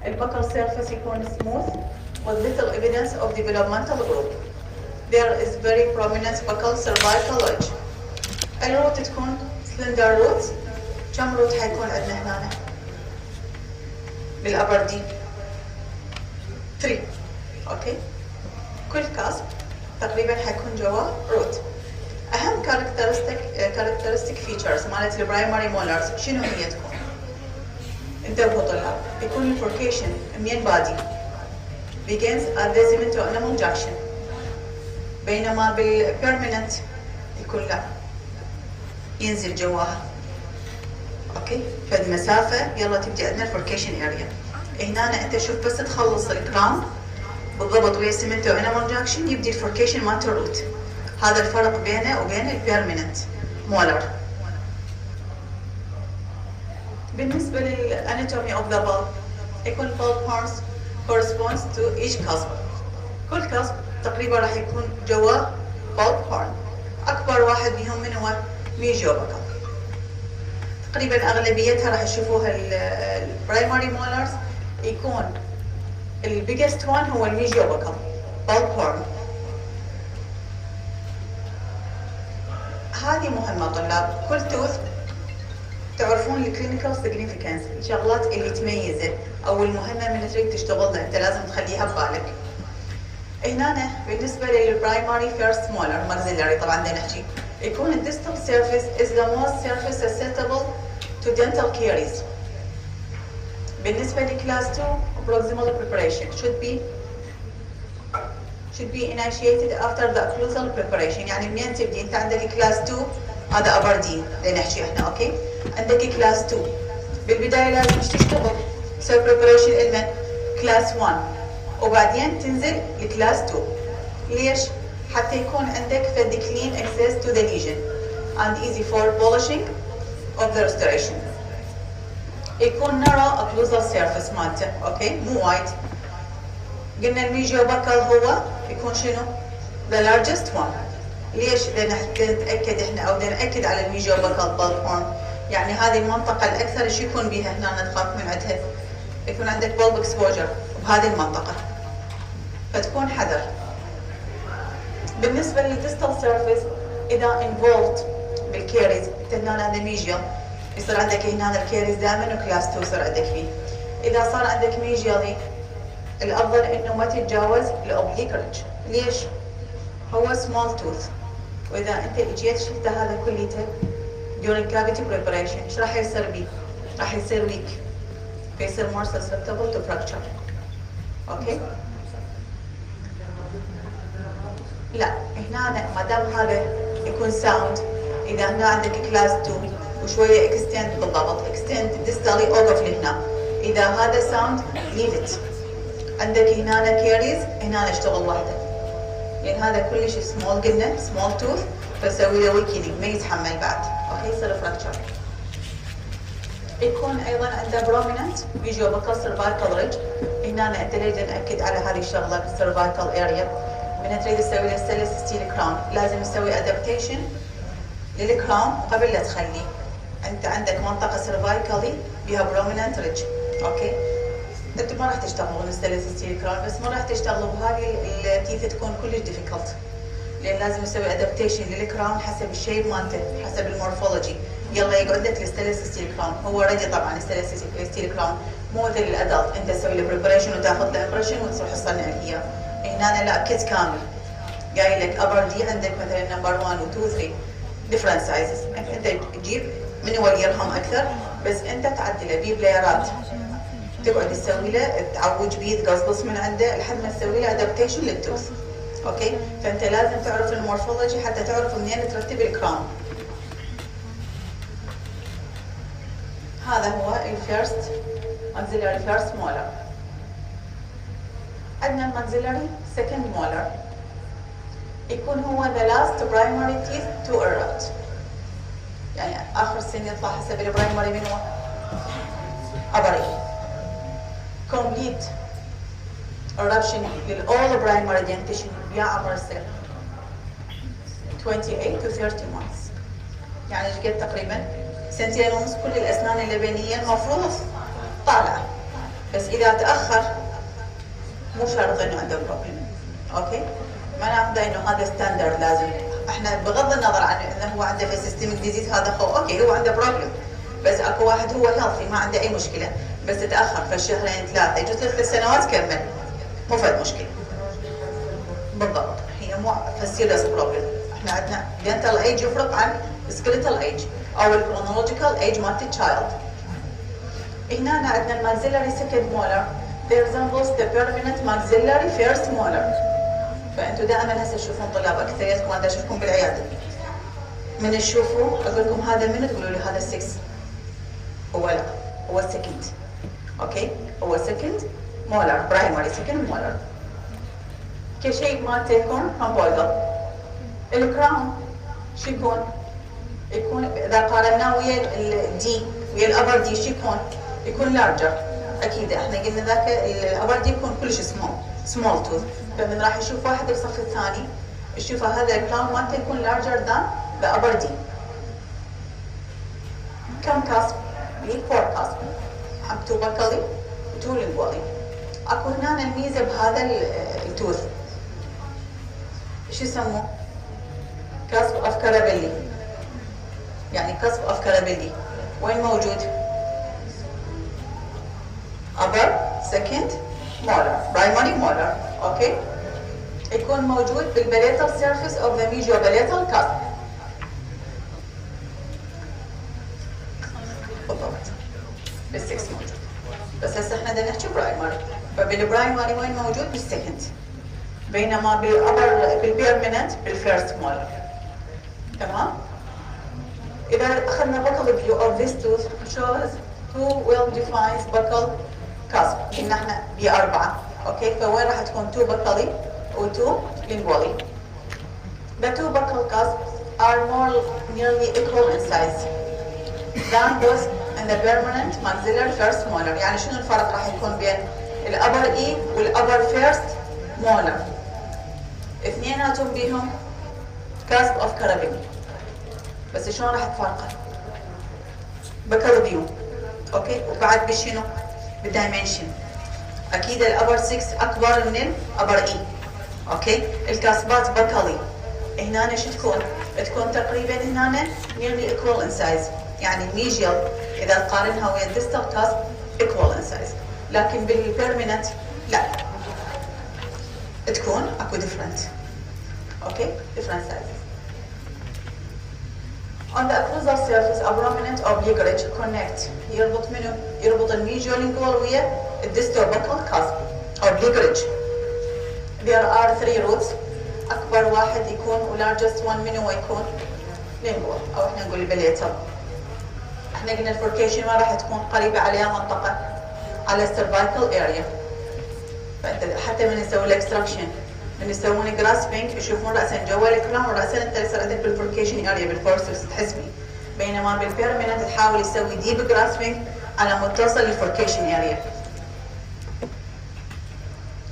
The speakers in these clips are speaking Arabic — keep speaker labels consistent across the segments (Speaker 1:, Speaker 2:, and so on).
Speaker 1: البكال surface يكون smooth with little evidence of developmental growth. There is very prominent buccal cervical ridge. الروت تكون slender roots. كم روت حيكون عندنا هنا بالأبر دي؟ 3. اوكي. كل كاسب تقريبا حيكون جواه روت. اهم كاركترستيك فيتشرز مالت البرايمري مولرز شنو هي تكون؟ انتبهوا طلاب، يكون الفوركيشن منين بادي؟ begins at the cement to animal junction، بينما بالبيرمننت يكون لا، ينزل جواها. اوكي، فد مسافه يلا تبدي عندنا الفوركيشن اريا. هنا انت شوف بس تخلص الكراون بالضبط ويا سيمنت وانيمال جاكشن يبدي الفوركيشن مالت الروت. هذا الفرق بينه وبين البيرمننت مولر. بالنسبه للاناتومي اوف ذا بالب يكون البالب هورنز corresponds to each cusp. كل كاسب تقريبا راح يكون جواه بالب هورن. اكبر واحد بهم من هو ميجو بكال. تقريبا اغلبيتها راح تشوفوها البرايمري مولرز يكون البيجست وان هو الميجو بكال بالب هورن. هذه مهمة طلاب، كل توث تعرفون الكلينيكال سيجنيفيكانس، الشغلات اللي تميزه او المهمة من تريد تشتغلها انت لازم تخليها ببالك. هنا بالنسبة للبرايمري فيرست مولر ماكسيلاري طبعا بدنا نحكي يكون الديستال سيرفيس is the most surface susceptible to dental caries. بالنسبة لكلاس 2 proximal preparation should be initiated after the occlusal preparation. يعني منين تبدي انت عندك كلاس 2 هذا ابر دي بدنا نحكي احنا اوكي، عندك كلاس 2 بالبداية لازم تشتغل تسوي preparation لمن كلاس 1 وبعدين تنزل لكلاس 2. ليش؟ حتى يكون عندك فد clean access to the lesion and easy for polishing of the restoration. يكون narrow occlusal surface مالته اوكي مو وايد. قلنا الميجو بكال هو يكون شنو؟ the largest one. ليش؟ لان نتاكد احنا او ناكد على الميجو بكال بالب هورن، يعني هذه المنطقه الاكثر شو يكون بيها هنا نخاف من عندها، يكون عندك bulb exposure بهذه المنطقه فتكون حذر. بالنسبه للديستال سيرفيس اذا involved بالكيريز انت هنا هذا ميجيال يصير عندك هنا الكيريز دائما وكلاس 2 يصير عندك فيه. اذا صار عندك ميجيالي الافضل انه ما تتجاوز الاوبليك ريدج. ليش؟ هو سمول توث، واذا انت اجيت شلت هذا كليته during cavity preparation ايش راح يصير بيه؟ راح يصير ويك فيصير more susceptible to fracture. اوكي؟ لا هنا ما دام هذا يكون ساوند، اذا هنا عندك كلاس 2 وشويه اكستند بالضبط اكستند ديستالي اوقف لهنا، اذا هذا ساوند ليف ات. عندك هنا كيريز هنا اشتغل وحده لان هذا كلش سمول قلنا سمول توث فسوي له ويكينج ما يتحمل بعد اوكي يصير فراكشر. يكون ايضا عنده بروميننت ميجو بكال سيرفايكال ريدج. هنا انت ليش ناكد على هذه الشغله بالسيرفايكال اريا من تريد تسوي له ستينلس ستيل كراون لازم تسوي ادابتيشن للكراون قبل لا تخليه. انت عندك منطقه سيرفايكالي بها بروميننت ريدج اوكي، انتم ما راح تشتغلون ستينلس ستيل كراون بس ما راح تشتغلوا بهذه التيث تكون كلش ديفيكولت لان لازم تسوي ادابتيشن للكراون حسب الشيب مالته حسب المورفولوجي. يلا يقعد لك الستينلس ستيل كراون هو ريدي طبعا الستينلس ستيل كراون مو مثل الادلت انت تسوي له بريبريشن وتاخذ له امبريشن وتروح تصنع اياه. هنا لا كيت كامل قايل لك ابر دي عندك مثلا نمبر 1 و 2 3 ديفرنت سايزز، انت تجيب من هو يرهم اكثر بس انت تعدله بيه بلايرات تقعد تسوي له تعوج بيه تقصقص من عنده لحد ما تسوي له ادابتيشن للتوث اوكي. فانت لازم تعرف المورفولوجي حتى تعرف منين ترتب الكراون. هذا هو الفيرست ماكسيلاري فيرست مولر. عندنا الماكسيلاري سكند مولر يكون هو the last primary teeth to erupt، يعني اخر سن يطلع حسب البرايمري من هو ابري. complete eruption للall primary dentition يعمر السن 28 to 30 months، يعني ايش قد تقريبا 2 سنين ونص كل الاسنان اللبنيه المفروض طالعه. بس إذا تأخر مو شرط إنه عنده بروبلم. أوكي؟ ما ناخذ إنه هذا ستاندرد لازم. إحنا بغض النظر عن إنه هو عنده في سيستميك ديزيز هذا أوكي هو عنده بروبلم. بس اكو واحد هو هيلثي ما عنده اي مشكله بس تاخر في الشهرين ثلاثه يجوز 3 سنوات كمل مو فد مشكله. بالضبط هي مو سيريس بروبلم. احنا عندنا دنتال ايج يفرق عن سكيلتال ايج او الكرونولوجيكال ايج مالت التشايلد. هنا عندنا الماكسيلاري سكند مولر they resembles the permanent maxillary first molar. فانتم دائما هسه تشوفون طلاب اكثريتكم انا اشوفكم بالعياده من تشوفوا اقول لكم هذا من تقولوا لي هذا 6 هو لا هو سكند. اوكي هو سكند مولر برايمري سكند مولر. كشيء مالته يكون همبويدر. الكراون شو يكون؟ يكون اذا قارناه ويا الدي ويا الابر دي شو يكون؟ يكون لارجر. اكيد احنا قلنا ذاك الابر دي يكون كلش سمول توث. فمن راح يشوف واحد بالصف الثاني يشوف هذا الكراون مالته يكون لارجر ذان ذا ابر دي. كم كاسب؟ لي 4 كاسب. حق 2 بكالي و 2 لينجوالي. اكو هنا الميزه بهذا التوث شو يسموه؟ كاسب اوف كارابيلي. يعني كاسب اوف كارابيلي وين موجود؟ upper second molar primary molar. اوكي يكون موجود بالبليتال surface of the mediobalatal cusp. بالضبط بالسكس موجود بس هسه احنا بدنا نحكي برايمري. فبالبرايمري وين موجود؟ بالسكند. بينما بالابر بالبيرمننت بالفيرست مولر. تمام؟ إذا أخذنا buccal view of this tooth shows two well-defined buccal cusp. إن احنا ب4. أوكي فوين راح تكون 2 buccally و 2 lingually. The 2 buccal cusps are more nearly equal in size than both in the permanent maxillary first molar. يعني شنو الفرق راح يكون بين الأبر إي والأبر فيرست مولر؟ اثنيناتهم بيهم كاسب اوف كارابيني بس شلون راح تفرقه؟ بكل فيو. اوكي وبعد بشنو؟ بالدايمنشن. اكيد الابر 6 اكبر من الابر اي. اوكي الكاسبات بكالي هنا شو تكون؟ تكون تقريبا هنا nearly equal in size. يعني الميجيال اذا تقارنها ويا الديستال كاسب equal in size. لكن بالبيرمننت لا تكون اكو different. اوكي different sizes. On the occlusal surface a prominent oblique ridge connect يربط منو؟ يربط الميجيولينجوال ويا الديستوبكال كاسب oblique ridge. There are 3 roots. أكبر واحد يكون و largest one منو يكون؟ lingual أو احنا نقول البليتال. احنا قلنا الفوركيشن ما راح تكون قريبة عليها منطقة على السيرفايكال اريا. فأنت حتى من يسوي الاكستراكشن من يسوون جراسبينج يشوفون راسا جوا الكراون وراسا انت يصير عندك بالفوركيشن اريا بالفورسس تحس بيه. بينما بالبيرمننت تحاول يسوي ديب جراسبينج على مود توصل للفوركيشن اريا.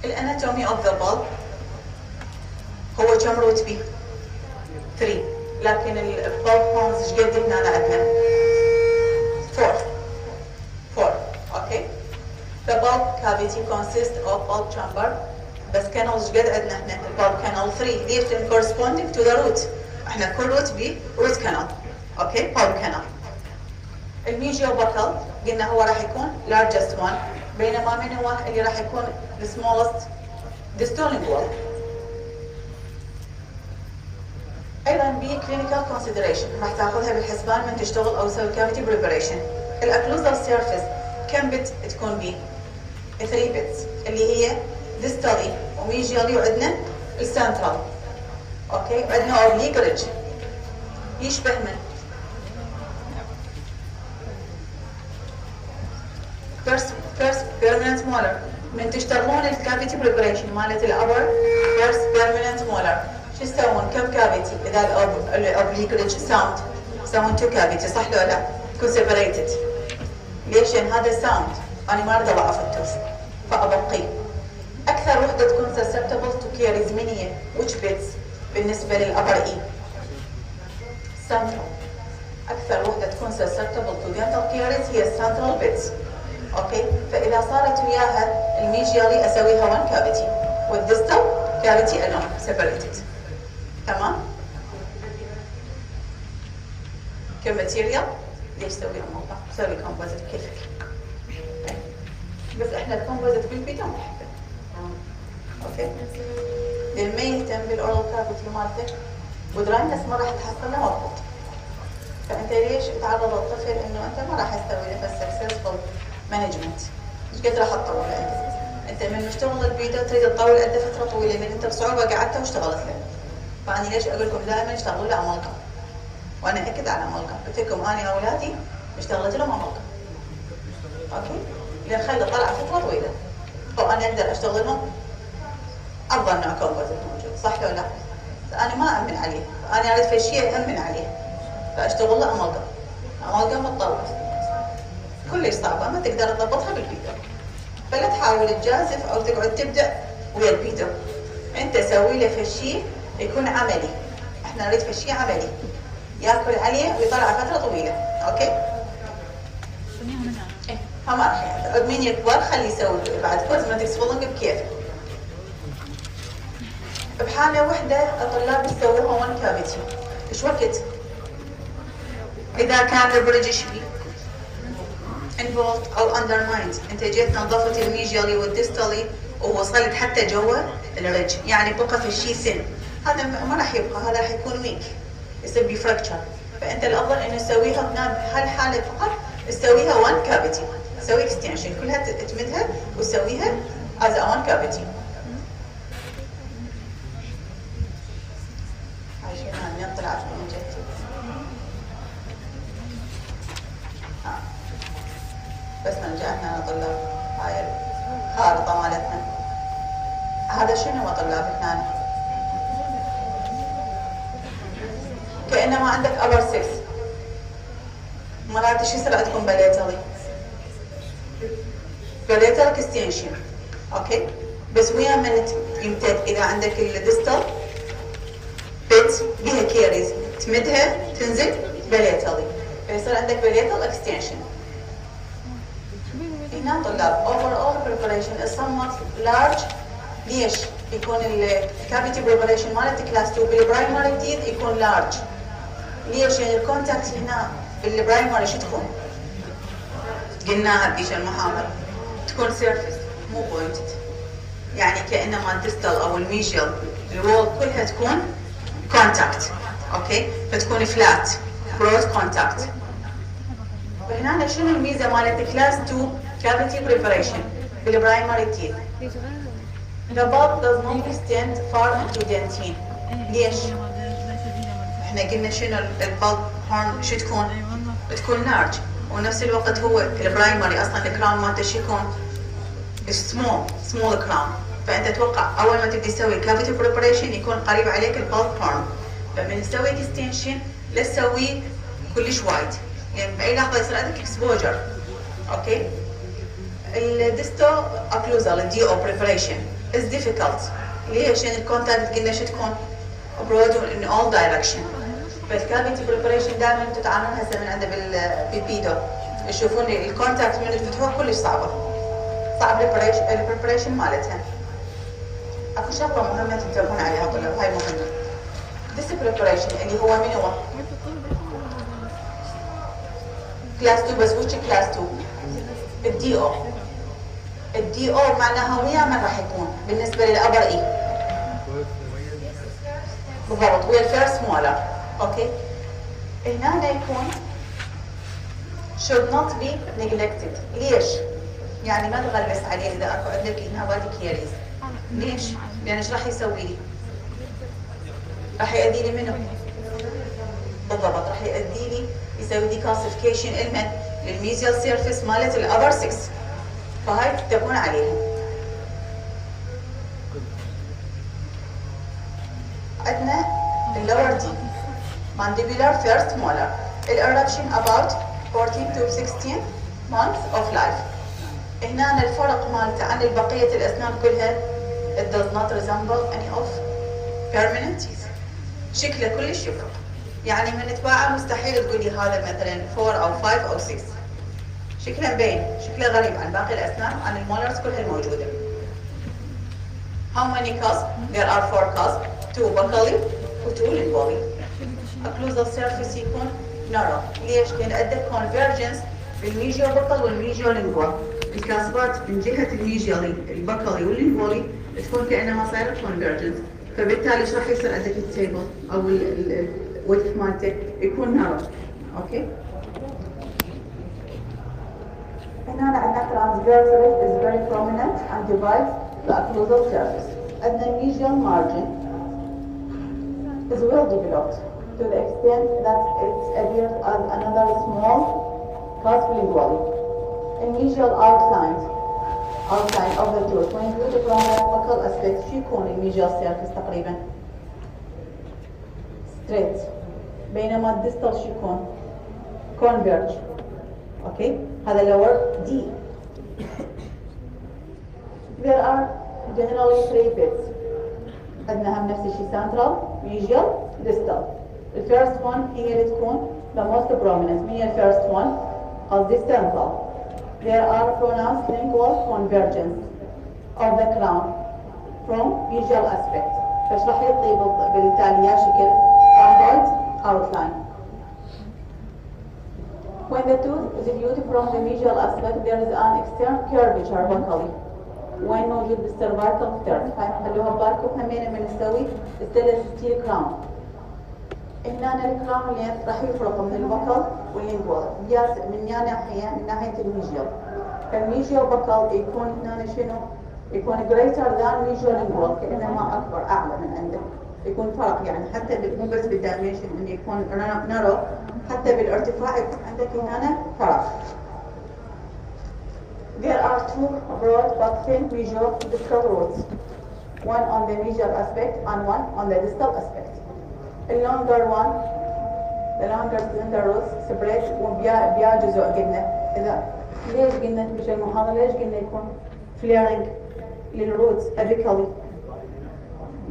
Speaker 1: الاناتومي اوف ذا بالب هو كم روت بي؟ 3 لكن البالب هونز ايش قد هنا عندنا؟ 4 اوكي. The bulb cavity consists of bulb chamber بس كانالز قد عندنا احنا البالب كانال 3 ليش؟ لان corresponding to the root. احنا كل روت بي روت كانال. اوكي بالب كانال. الميجيو بكال قلنا هو راح يكون largest one بينما من هو اللي راح يكون the smallest distolingual. ايضا بي clinical consideration راح تاخذها بالحسبان من تشتغل او تسوي cavity preparation. الاكلوزال surface كم بت تكون بي؟ 3 بيتس اللي هي ديستالي وميجيالي وعندنا السنترال. اوكي وعندنا اوبليك ريدج يشبه من فيرست بيرمننت مولر. من تشتغلون الكافيتي بريبريشن مالت الابر فيرست بيرمننت مولر شو تسوون؟ كم كافيتي؟ اذا الاوبليك ريدج ساوند تسوون 2 كافيتي صح لو لا؟ تكون سيبريتد. ليش؟ لان هذا ساوند انا ما اريد اضعف التوث فابقيه. أكثر وحدة تكون susceptible to caries من هي؟ which bits بالنسبة للأبر إي؟ central. أكثر وحدة تكون susceptible to dental caries هي central bits. اوكي. فاذا صارت وياها الميجيالي اسويها 1 كافيتي والديستال كافيتي الون سيبريتد. تمام. كماتيريال ليش سوي موقع؟ سوي كومبوزيت كيفك. بس احنا الكومبوزيت بالبيتا ما نحبه. اوكي. اللي ما يهتم بالاورال كافيتي مالتك ودراينس ما راح تحصله مضبوط. فانت ليش تعرض الطفل انه انت ما راح تسوي له سكسسفول مانجمنت؟ ايش قد راح تطول انت من مشتغل البيتا تريد تطول قد فتره طويله لان انت بصعوبه قعدت واشتغلت له. فاني ليش اقول لكم دائما اشتغلوا له امالكم. وانا اكد على امالكم، قلت لكم انا اولادي اشتغلت لهم امالكم. اوكي؟ لان خلي طلع فتره طويله. فانا اقدر اشتغل لهم افضل نوع كومبوزيت موجود، صح ولا لا؟ انا ما امن عليه، انا اريد في شيء امن عليه. فاشتغل له امالجم. امالجم تطول. كلش صعبه ما تقدر تضبطها بالبيتا. فلا تحاول تجازف او تقعد تبدا ويا البيتا. انت سوي له في شيء يكون عملي. احنا نريد في شيء عملي. ياكل عليه ويطلع فتره طويله، اوكي؟ ايه ما راح يقدر، مين يكبر خليه يسوي بعد كوزمتكس فولنج بكيفه. بحاله وحده الطلاب يسووها 1 كافيتي، ايش وقت؟ اذا كان البريدج بي involved او undermined، انت جيت نظفت الميجيالي والديستالي ووصلت حتى جوا الرج، يعني بقى في الشيء سن، هذا ما راح يبقى، هذا راح يكون ويك، يصير بي فراكتشر. فانت الافضل انه تسويها بهالحاله فقط، تسويها 1 كافيتي، تسوي اكستنشن كلها تمدها وتسويها از 1 كافيتي. عشان طلعت من جد. بس نرجع احنا طلاب هاي الخارطة مالتنا. هذا شنو طلاب هنا؟ كأنما عندك upper 6 مرات شو يصير عندكم بليتري؟ بليتر اكستنشن، اوكي؟ بس ويا من يمتد اذا عندك الديستال بيت بها كيريز تمدها تنزل بليتري، فيصير عندك بليتر اكستنشن. هنا طلاب overall preparation is somewhat large. ليش؟ يكون الكافيتي preparation مالت كلاس 2 بالبرايمري تيث يكون large. ليش؟ يعني الكونتاكت هنا بالبرايمري شو تكون؟ قلناها بهيك المحاضرة تكون سيرفيس مو بوينتد، يعني كأنما الديستال أو الميجيال الوول كلها تكون كونتاكت، أوكي؟ فتكون فلات برود كونتاكت. وهنا شنو الميزة مالت كلاس 2 cavity preparation بالبرايمري teeth؟ The bulb does not extend far into dentine. ليش؟ احنا قلنا شنو البلب هون شو تكون؟ تكون لارج، ونفس الوقت هو البرايمري اصلا الكراون مالته شو يكون؟ سمول كراون، فانت تتوقع اول ما تبدي تسوي كافيتي بريبريشن يكون قريب عليك البلب هورن، فمن تسوي اكستنشن لا تسويه كلش وايد، يعني باي لحظه يصير عندك اكسبوجر، اوكي؟ الديستو اوكلوزال الدي او بريبريشن از ديفيكولت، ليش؟ يعني الكونتاكت قلنا شو تكون؟ abroad in all direction. فالكافيتي بريبريشن دائما تتعاملون هسه من عنده بالبيدو يشوفون الكونتاكت من الفتحوها كلش صعبه، صعب البريبريشن مالتها. اكو شغله مهمه تنتبهون عليها طلاب، هاي مهمه. This preparation اللي هو من هو؟ كلاس 2 بس وش كلاس 2؟ الدي او. الدي او معناها ويا من راح يكون بالنسبه للابر اي؟ بالضبط ويا الفيرست مولر، اوكي؟ هنا يكون should not be neglected. ليش؟ يعني ما تغلس عليه اذا اكو عندك هنا بادي كيريز. ليش؟ لان ايش راح يسوي لي؟ راح يؤدي لي منه؟ بالضبط راح يؤدي لي يسوي ديكالسيفيكيشن المن للميزيال سيرفيس مالت الابر 6، فهاي تتبعون عليها. عندنا اللور دي mandibular first molar الاربشن about 14 to 16 months of life. هنا الفرق مالته عن بقية الأسنان كلها it does not resemble any of permanent teeth. شكله كلش يفرق، يعني من تباعه مستحيل تقولي هذا مثلا 4 أو 5 أو 6، شكلها مبين، شكلها غريب عن باقي الأسنان، عن المولرز كلها الموجودة. How many cusps? There are 4 cusps, 2 buccally و 2 lingually. Occlusal surface يكون narrow. ليش؟ لأن أدى convergence بالميجيو بكال والميجيو لينجوال. الكاسبات من جهة الميجيالي البكالي واللينجوالي تكون كأنها صايرة convergence. فبالتالي ايش راح يصير عندك التيبل أو الويدث مالته يكون narrow. أوكي؟ هنا عندنا transverse is very prominent and divides the occlusal surface. And the medial margin is well developed to the extent that it appears as another small cusp lingually. A medial outline of the tooth when viewed from the focal aspect شو يكون الميجيال surface تقريبا straight بينما الديستال شو يكون converge. اوكي هذا lower D. There are generally 3 bits. عندنا هم نفس الشيء central, medial, distal. The first one هي اللي تكون the most prominent. مين ال first one؟ قصدي central. There are pronounced lingual convergence of the crown from medial aspect. فايش راح يعطي بالتالي شكل rhomboid outline. When the tooth is viewed from the medial aspect, there is an external curvature buccally. وين موجود بالسيرفايكال ثيرد. هاي خلوها ببالكم همين من نسوي ستيلس ستيل كراون. هنا الكراون اللي راح يفرق من البكال واللينجوال. من ناحية من ناحية الميجيال. فالميجيال بكال يكون هنا شنو؟ يكون greater than medial lingual كأنما أكبر أعلى من عنده. يكون فرق يعني حتى مو بس بالدايمنشن إنه يكون نارو حتى بالارتفاع يكون عندك هنا فرق. There are 2 broad but thin medial distal roots, one on the medial aspect and one on the distal aspect. The longer cylinder roots separate وبيا جزء قلنا. إذا ليش قلنا بشيء المحاضرة ليش قلنا يكون flaring للروتس apically؟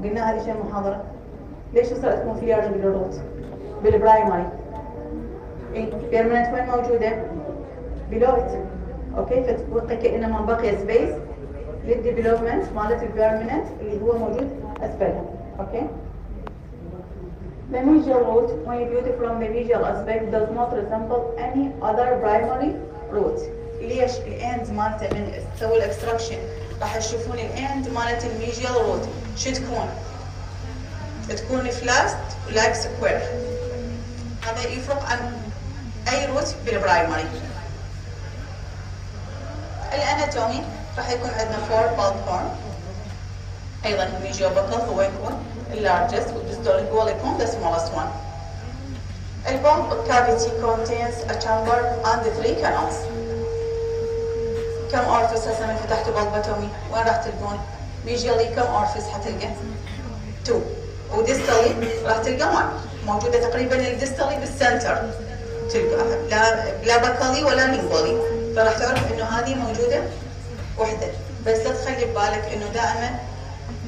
Speaker 1: قلنا هذه شيء المحاضرة. ليش صارت تكون flaring للروتس؟ بالبرايمري. permanent وين موجودة؟ below it. اوكي فتبقى كأنما بقي سبيس للديفلوبمنت مالت البيرمننت اللي هو موجود اسفلها. اوكي The medial root when viewed from the medial aspect does not resemble any other primary root. ليش الاند مالته من تسوي الاكستراكشن راح تشوفون الاند مالت الميجيال روت شو تكون فلاست ولايك سكوير. هذا يفرق عن اي روت بالبرايمري. الاناتومي راح يكون عندنا 4 bulb horn. ايضا الميجيو بكل هو يكون اللارجست والديستال يكون the smallest one. البulb cavity contains a chamber and 3 canals. كم orifice هسه من فتحتوا بلبوتومي وين راح تلقون؟ ميجيالي كم orifice حتلقى؟ 2 وديستالي راح تلقى 1 موجودة تقريبا الديستالي بالسنتر تلقاها لا بكالي ولا لينجوالي. فراح تعرف انه هذه موجوده وحده بس لا تخلي ببالك انه دائما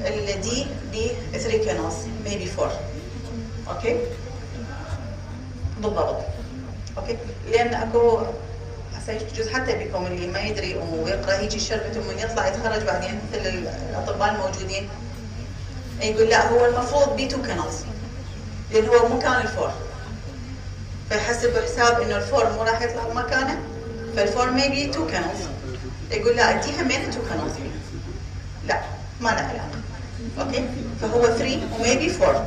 Speaker 1: الدي ب 3 كانالز ميبي 4. اوكي بالضبط. اوكي لان اكو هسه يجوز حتى بكم اللي ما يدري ويقرا هيجي الشربة ومن يطلع يتخرج بعدين مثل الاطباء الموجودين يقول لا هو المفروض ب 2 كانالز لان هو مكان الفور فيحسب حساب انه الفور مو راح يطلع بمكانه فالفور ميبي 2 كانالز يقول لا اديها من 2 كانالز لا ما له علاقه. اوكي فهو 3 وميبي 4.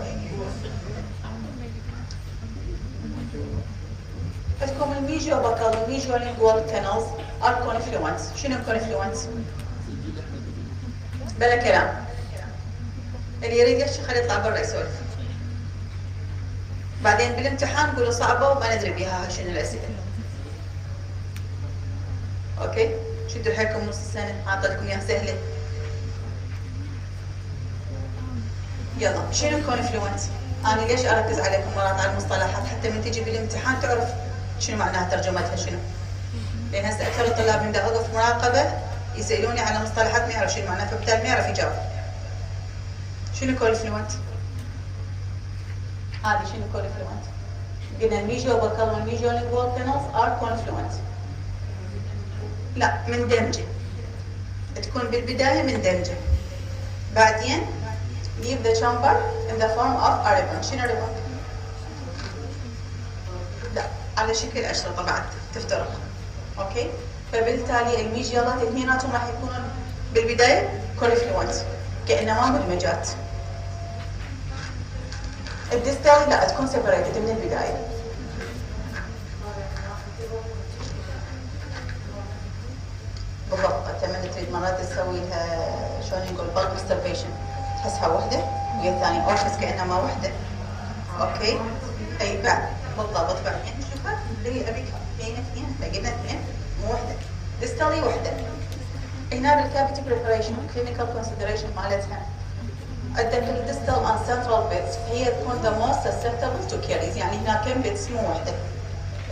Speaker 1: عندكم الميجيو بكال والميجيو لينجوال كانالز ار كونفلوينت. شنو كونفلوينت؟ بلا كلام اللي يريد يحكي خليه يطلع برا يسولف. بعدين بالامتحان قولوا صعبه وما ندري بيها شنو الاسئله. اوكي شدوا حيلكم نص السنه اعطيتكم اياها سهله. يلا شنو كونفلوينت؟ انا ليش اركز عليكم مرات على المصطلحات حتى من تجي بالامتحان تعرف شنو معناها ترجمتها شنو. لان هسه اكثر الطلاب من اوقف مراقبه يسالوني على مصطلحات ما يعرف شنو معناها فبالتالي ما يعرف يجاوب. شنو كونفلوينت؟ هذه شنو كونفلوينت؟ قلنا الميجيو بكال والميجيو لينجوال كانالز ار كونفلوينت. لا مندمجة، تكون بالبداية مندمجة، بعدين leave the chamber in the form of a ribbon. شنو ribbon؟ لا على شكل أشرطة بعد تفترق. اوكي؟ فبالتالي الميجيالات اثنيناتهم راح يكونون بالبداية كونفلوينت كأنما مدمجات. الديستال لا تكون سيبريتد من البداية. بالضبط أتمنى تريد مرات تسوي لها شلون نقول bulk masturbation، تحسها وحدة ويا الثانية أوفيس كأنما وحدة. أوكي؟ أي بعد بالضبط بعدين شوفها اللي هي أبيك اثنين لقينا اثنين مو وحدة. ديستالي وحدة. هنا بالكافيتي بريبريشن كلينيكال كونسيدريشن مالتها الدنتال ديستال اند سنترال بيتس هي تكون the most susceptible to caries، يعني هنا كم بيتس مو وحدة،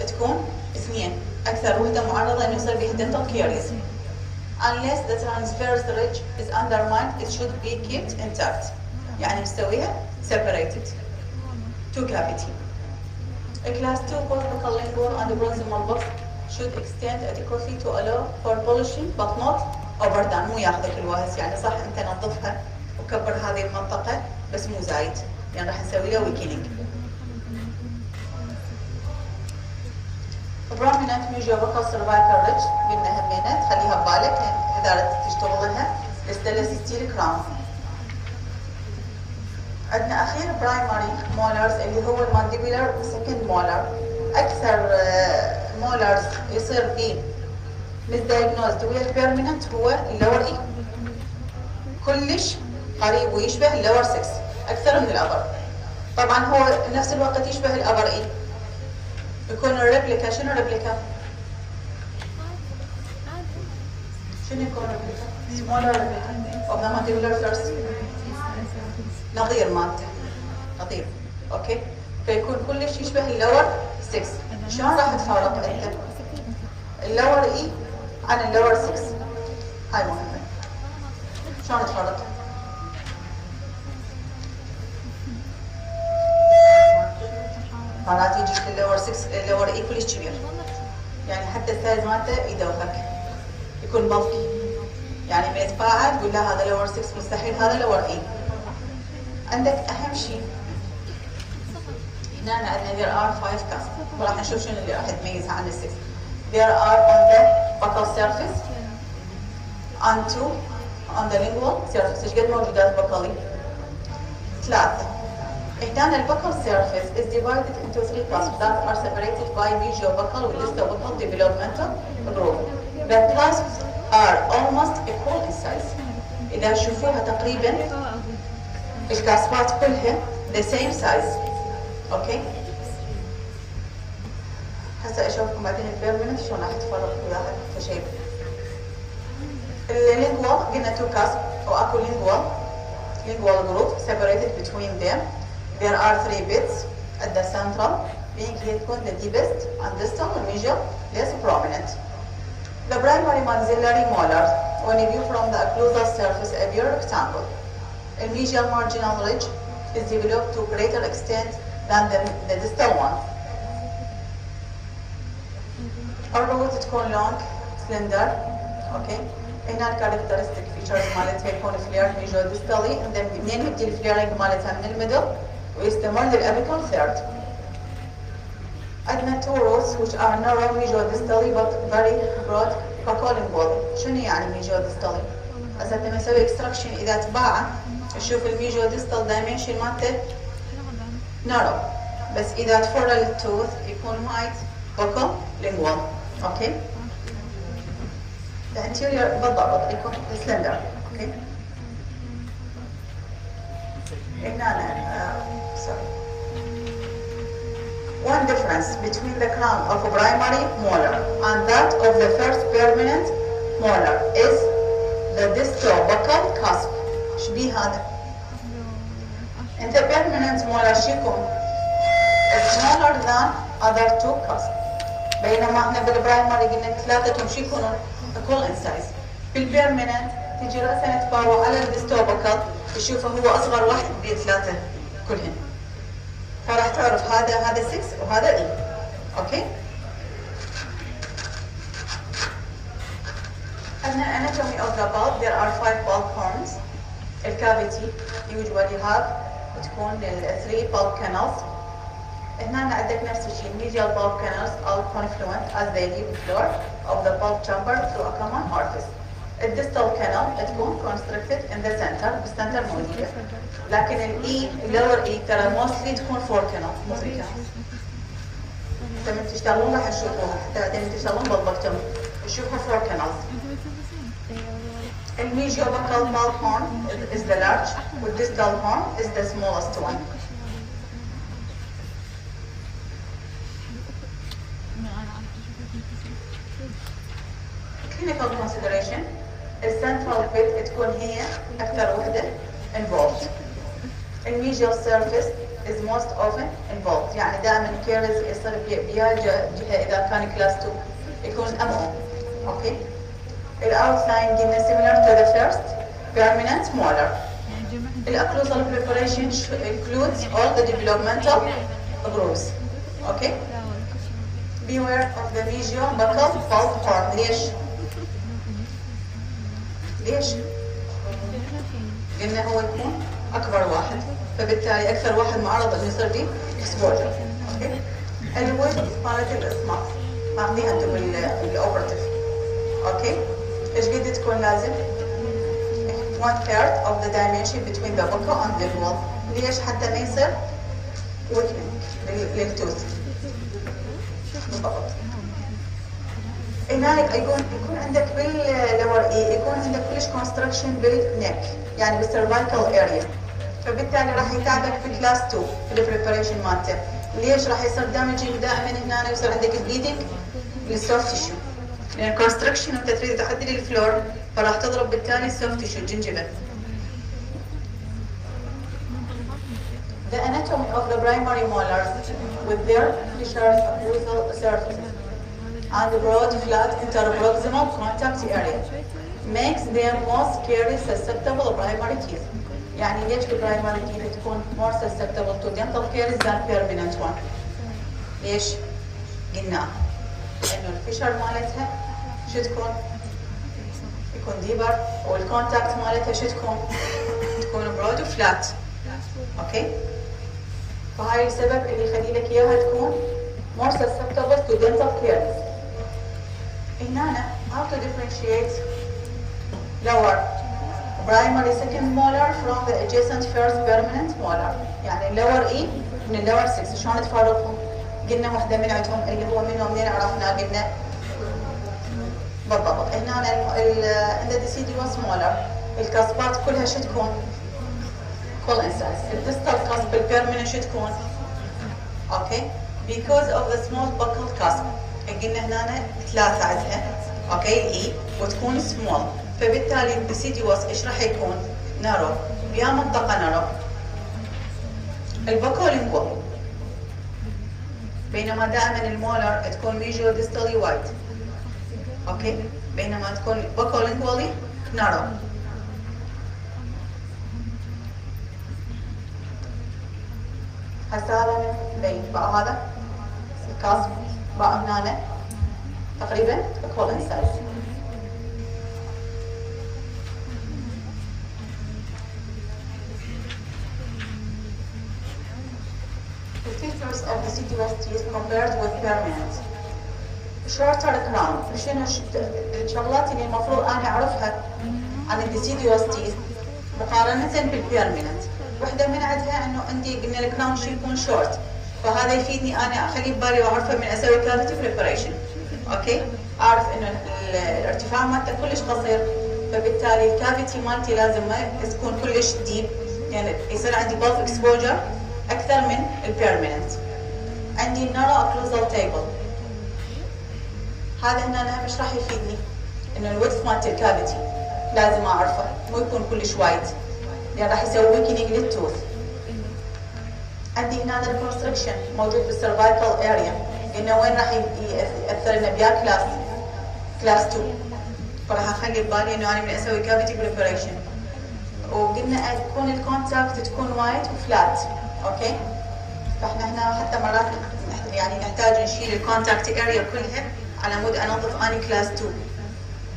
Speaker 1: تكون اثنين، أكثر وحدة معرضة إنه يصير بها dental caries. Unless the transverse ridge is undermined, it should be kept intact. يعني نسويها separated. Two cavity. A class 2 cortical lingual and proximal box should extend adequately to allow for polishing but not overdone. مو ياخذك الوهس، يعني صح انت نظفها وكبر هذه المنطقة بس مو زايد، يعني راح نسوي له weakening. prominent mesial-buccal cervical ridge قلنا همينة تخليها ببالك إذا أردت تشتغل لها الستانلس ستيل كراون. عندنا أخير برايمري مولرز اللي هو المانديبولار وسكند مولر. أكثر مولرز يصير به misdiagnosed ويا البيرمننت هو اللور إي، كلش قريب ويشبه اللور 6 أكثر من الأبر. طبعا هو نفس الوقت يشبه الأبر إي. يكون الريبليكا شنو ريبليكا؟ شنو يكون ريبليكا؟ سمولر ريبليكا of the mandibular first نظير مالته نظير. اوكي؟ فيكون كلش يشبه اللور 6. شلون راح تفرق انت اللور اي عن اللور 6؟ هاي مهمة. شلون تفرق؟ مرات يجيك اللور 6 اللور اي كلش كبير، يعني حتى السايز مالته يدوخك يكون بلكي، يعني ما يتفاعل تقول لا هذا لور 6 مستحيل هذا لور اي. عندك اهم شيء هنا عندنا there are 5 cusps وراح نشوف شنو اللي راح تميزها عن ال 6. there are on the buccal surface and 2 on the lingual surface. ايش قد موجودات بقلي؟ 3. هنا البقل surface is divided into 3 cusps that are separated by mesial-buccal with distal-buccal developmental groove. The cusps are almost equal in size. إذا تشوفوها تقريبا الكاسبات كلها the same size. اوكي؟ هسه اشوفكم بعدين البيرمننت شلون راح تفرق وياها كشيء. اللينجوال قلنا 2 cusps واكو lingual groove separated between them. There are 3 bits at the central being here تكون the deepest and distal and mesial less prominent. The primary maxillary molar when you view from the occlusal surface a pure rectangle. The mesial marginal ridge is developed to greater extent than the distal one. الروت تكون long, slender, okay. هنا الكاركترستيك فيتشرز مالتها يكون فلير ميجو ديستالي، منين يبدي الفليرنج مالتها من الميدل ويستمر للابيكال ثيرد. عندنا 2 rows which are narrow ميجو ديستالي but very broad buccal-lingual. شنو يعني ميجو ديستالي؟ هسه لما نسوي اكستراكشن اذا تباعه نشوف الميجو ديستال دايمنشن مالته narrow، بس اذا تفر التوث يكون وايد buccal-lingual. اوكي؟ The anterior بالضبط يكون slender. اوكي؟ هنا sorry. One difference between the crown of a primary molar and that of the first permanent molar is the distal-buccal cusp. ايش بيه هذا؟ انت permanent molar شو يكون؟ smaller than other 2 cusps. بينما احنا بالبرايمري قلنا ثلاثتهم شو يكونون؟ equal in size. بالبيرمننت تجي راسا تفاوى على الديستال-buccal تشوفه هو اصغر واحد بالثلاثه كلهن. فراح تعرف هذا 6 وهذا اي. اوكي؟ أثناء anatomy of the bulb there are 5 bulb horns. الكافيتي usually have بتكون 3 bulb canals. هنا عندك نفس الشيء medial bulb canals are confluent as they leave the floor of the bulb chamber through a common orifice. الديستال canal تكون constricted in the center بالسنتر موجودة. لكن الاي اللور اي ترى mostly تكون 4 canals مو 3 canals. لما تشتغلون راح تشوفوها حتى بعدين تشتغلون بالبكتم تشوفوا 4 canals. الميجيوباكال bulb horn is the large والديستال horn is the smallest one. Clinical consideration السنترال bit تكون هي أكثر وحدة involved. الميجيال surface is most often involved يعني دائما كيرز يصير بها جهة إذا كان كلاس 2 يكون MO. أوكي. الأوتلاين قلنا similar to the first permanent molar. الأكلوزال preparation includes all the developmental grooves. أوكي. Beware of the mesial-buccal bulb horn. ليش؟ قلنا هو يكون أكبر واحد فبالتالي أكثر واحد معرض إنه يصير لي exposure. أوكي؟ الويد مالت الإصمات ماخذيها أنتم بالأوبرتيف. أوكي؟ إيش قد تكون لازم؟ 1/3 of the dimension between the buccal and the wall. ليش؟ حتى ما يصير weakening للتوث. بالضبط. هناك يكون عندك باللور اي يكون عندك كلش كونستراكشن بالنك يعني بالسيرفايكال اريا فبالتالي راح يتعبك في كلاس 2 في البريبريشن مالته. ليش؟ راح يصير دامجينج دائما هنا يصير عندك بليدنج للسوفت تيشو لان الكونستراكشن انت تريد تعدل الفلور فراح تضرب بالتالي السوفت تيشو الجنجبه. The anatomy of the primary molars with their fissures occlusal surfaces and broad flat interproximal contact area makes them most caries susceptible primary teeth. يعني ليش البرايمري teeth تكون more susceptible to dental caries than permanent one؟ ليش؟ قلنا انه الفيشر مالتها شو تكون؟ يكون ديبر والكونتاكت مالتها شو تكون؟ تكون برود وفلات. اوكي؟ فهاي السبب اللي يخلي لك اياها تكون more susceptible to dental caries. هنا how to differentiate lower primary second molar from the adjacent first permanent molar. يعني lower E من lower 6 شلون تفرقهم؟ قلنا واحدة من عندهم اللي هو منهم منين عرفنا قلنا بالضبط هنا عند deciduous molar الكاسبات كلها شو تكون؟ coincides. الديستال cusp البيرمننت شو تكون؟ اوكي because of the small buccal cusp قلنا هنا 3 عندها اوكي الاي وتكون سمول فبالتالي الديسيديوس ايش راح يكون؟ نارو يا منطقه نارو. البوكولينجوال بينما دائما المولر تكون ميجو ديستالي وايد. اوكي بينما تكون بوكولينجوالي نارو. هسه هذا بين بقى هذا الكاسب بقى هنا تقريبا equivalent size. The features of deciduous teeth compared with permanent. Shorter crown. شنو الشغلات اللي المفروض انا اعرفها عن الديسيديوس teeth مقارنة بالبيرمننت؟ وحدة من عندها انه عندي قلنا الكراون شو يكون شورت فهذا يفيدني انا اخليه ببالي واعرفه من اسوي كافيتي بريبريشن. اوكي اعرف انه الارتفاع مالته كلش قصير فبالتالي الكافيتي مالتي لازم ما تكون كلش ديب يعني يصير عندي بلف اكسبوجر اكثر من البيرمننت. عندي النارو اوكلوزال تيبل هذا هنا مش راح يفيدني انه الويدث مالت الكافيتي لازم اعرفه مو يكون كلش وايد لان راح يسوي ويكنينج للتوث. عندي هنا الكونستركشن موجود بالسيرفايكال اريا قلنا وين راح ياثر لنا بيا كلاس 2 فراح اخلي ببالي انه انا من اسوي كافيتي بريبريشن وقلنا تكون الكونتاكت تكون وايد وفلات. اوكي فاحنا هنا حتى مرات يعني نحتاج نشيل الكونتاكت اريا كلها على مود انظف اني كلاس 2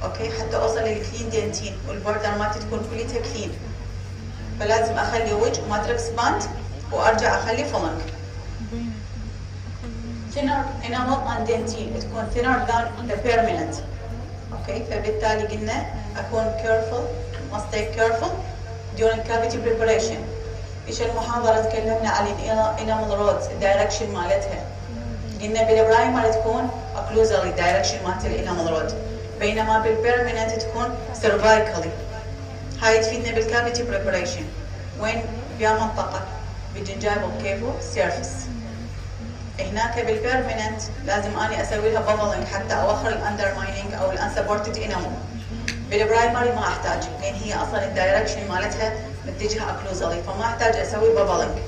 Speaker 1: اوكي، حتى اوصل للكلين دنتين والبوردر مالتي تكون كليتها كلين. فلازم اخلي ويدج وماتريكس باند وارجع اخلي فولنج. thinner enamel and dentine تكون thinner than the permanent. اوكي، فبالتالي قلنا اكون careful, must take careful during cavity preparation. ايش المحاضرة تكلمنا عن enamel rods الدايركشن مالتها. قلنا بالبرايمر تكون occlusally direction مالت الانامل رود، بينما بالبيرمننت تكون cervically. هاي تفيدنا بالكافيتي بريبريشن. وين؟ بيا منطقة بالجنجايفل كيفو سيرفيس. هناك بالبيرمننت لازم اني اسوي لها بابلنج حتى اوخر الاندرمايننج او الانسبورتد انامل. بالبرايمري ما احتاج، لان هي اصلا الدايركشن مالتها متجهه occlusally، فما احتاج اسوي بابلنج.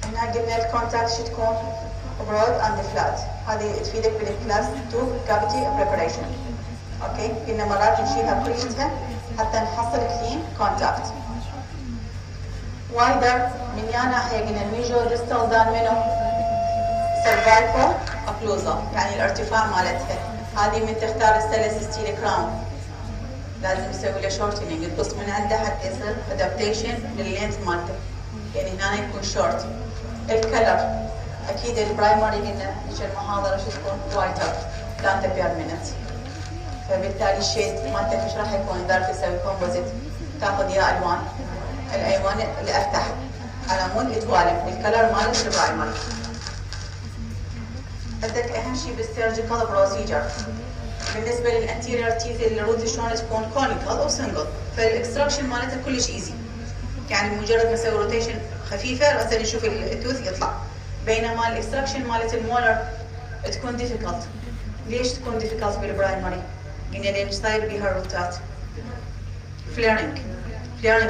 Speaker 1: هنا قلنا الكونتاكت شو تكون برود اند فلات، هذه تفيدك بالكلاس 2 كافيتي بريبريشن. اوكي، قلنا مرات نشيلها كليتها حتى نحصل كلين كونتاكت. وايدر من يا ناحيه قلنا الميجو ديستال دان منو؟ سيرفايكال اوكلوزال، يعني الارتفاع مالتها. هذه من تختار الستانلس ستيل كراون لازم يسوي له شورتنينج، تقص من عنده حتى يصير ادابتيشن لللينث مالته، يعني هنا يكون شورت. الكلر اكيد البرايمري قلنا ايش المحاضره شو تكون وايتر ذان ذا بيرمننت، فبالتالي الشيد مالتك ايش راح يكون اذا تسوي كومبوزيت؟ تاخذ يا الوان، الالوان اللي افتح على مود توالف الكلر مال البرايمري. عندك اهم شيء بالسيرجيكال بروسيجر بالنسبه للانتيريور تيث الروت شلون تكون كونيكال او سنجل، فالاكستراكشن مالتها كلش ايزي، يعني مجرد ما اسوي روتيشن خفيفه راسا نشوف التوث يطلع. بينما الاكستراكشن مالت المولر تكون ديفيكولت. ليش تكون ديفيكولت بالبرايمري؟ قلنا لان صاير بيها روتات فليرنج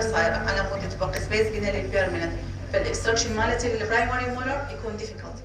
Speaker 1: صاير على مود تبقى سبيس. قلنا للبيرمننت، فالاكستراكشن مالت البرايمري مولر يكون ديفيكولت.